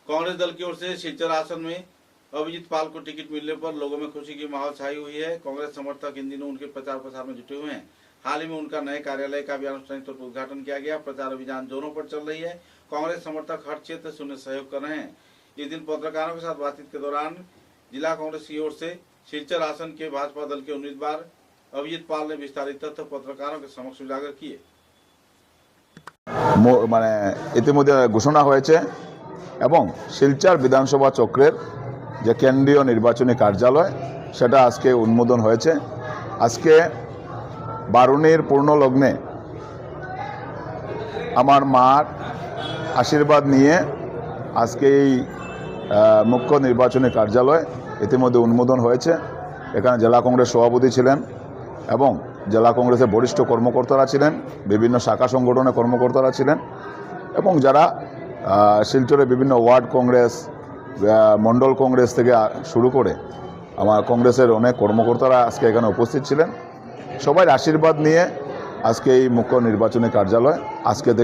कांग्रेस दल की ओर से सिलचर आसन में अभिजीत पाल को टिकट मिलने पर लोगों में खुशी की माहौल छाई हुई है। कांग्रेस समर्थक इन दिनों उनके प्रचार प्रसार में जुटे हुए हैं। हाल ही में उनका नए कार्यालय का भी आनुष्ठानिक तौर पर उद्घाटन किया गया। प्रचार अभियान जोरों पर चल रही है। कांग्रेस समर्थक हर क्षेत्र से उन्हें सहयोग कर रहे हैं। इस दिन पत्रकारों के साथ बातचीत के दौरान जिला कांग्रेस की ओर से सिलचर आसन के भाजपा दल के उम्मीदवार अभिजीत पाल ने विस्तारित तथ्य पत्रकारों के समक्ष उजागर किए। মানে ইতিমধ্যে ঘোষণা হয়েছে এবং শিলচর বিধানসভা চক্রের যে কেন্দ্রীয় নির্বাচনী কার্যালয় সেটা আজকে উন্মোদন হয়েছে। আজকে বারুণীর পূর্ণ লগ্নে আমার মার আশীর্বাদ নিয়ে আজকে এই মুখ্য নির্বাচনী কার্যালয় ইতিমধ্যে উন্মোদন হয়েছে। এখানে জেলা কংগ্রেস সভাপতি ছিলেন এবং জেলা কংগ্রেসের বরিষ্ঠ কর্মকর্তারা ছিলেন, বিভিন্ন শাখা সংগঠনের কর্মকর্তারা ছিলেন এবং যারা শিলচরের বিভিন্ন ওয়ার্ড কংগ্রেস, মণ্ডল কংগ্রেস থেকে শুরু করে আমার কংগ্রেসের অনেক কর্মকর্তারা আজকে এখানে উপস্থিত ছিলেন। সবাই আশীর্বাদ নিয়ে আজকে এই মুখ্য নির্বাচনী কার্যালয় আজকে থেকে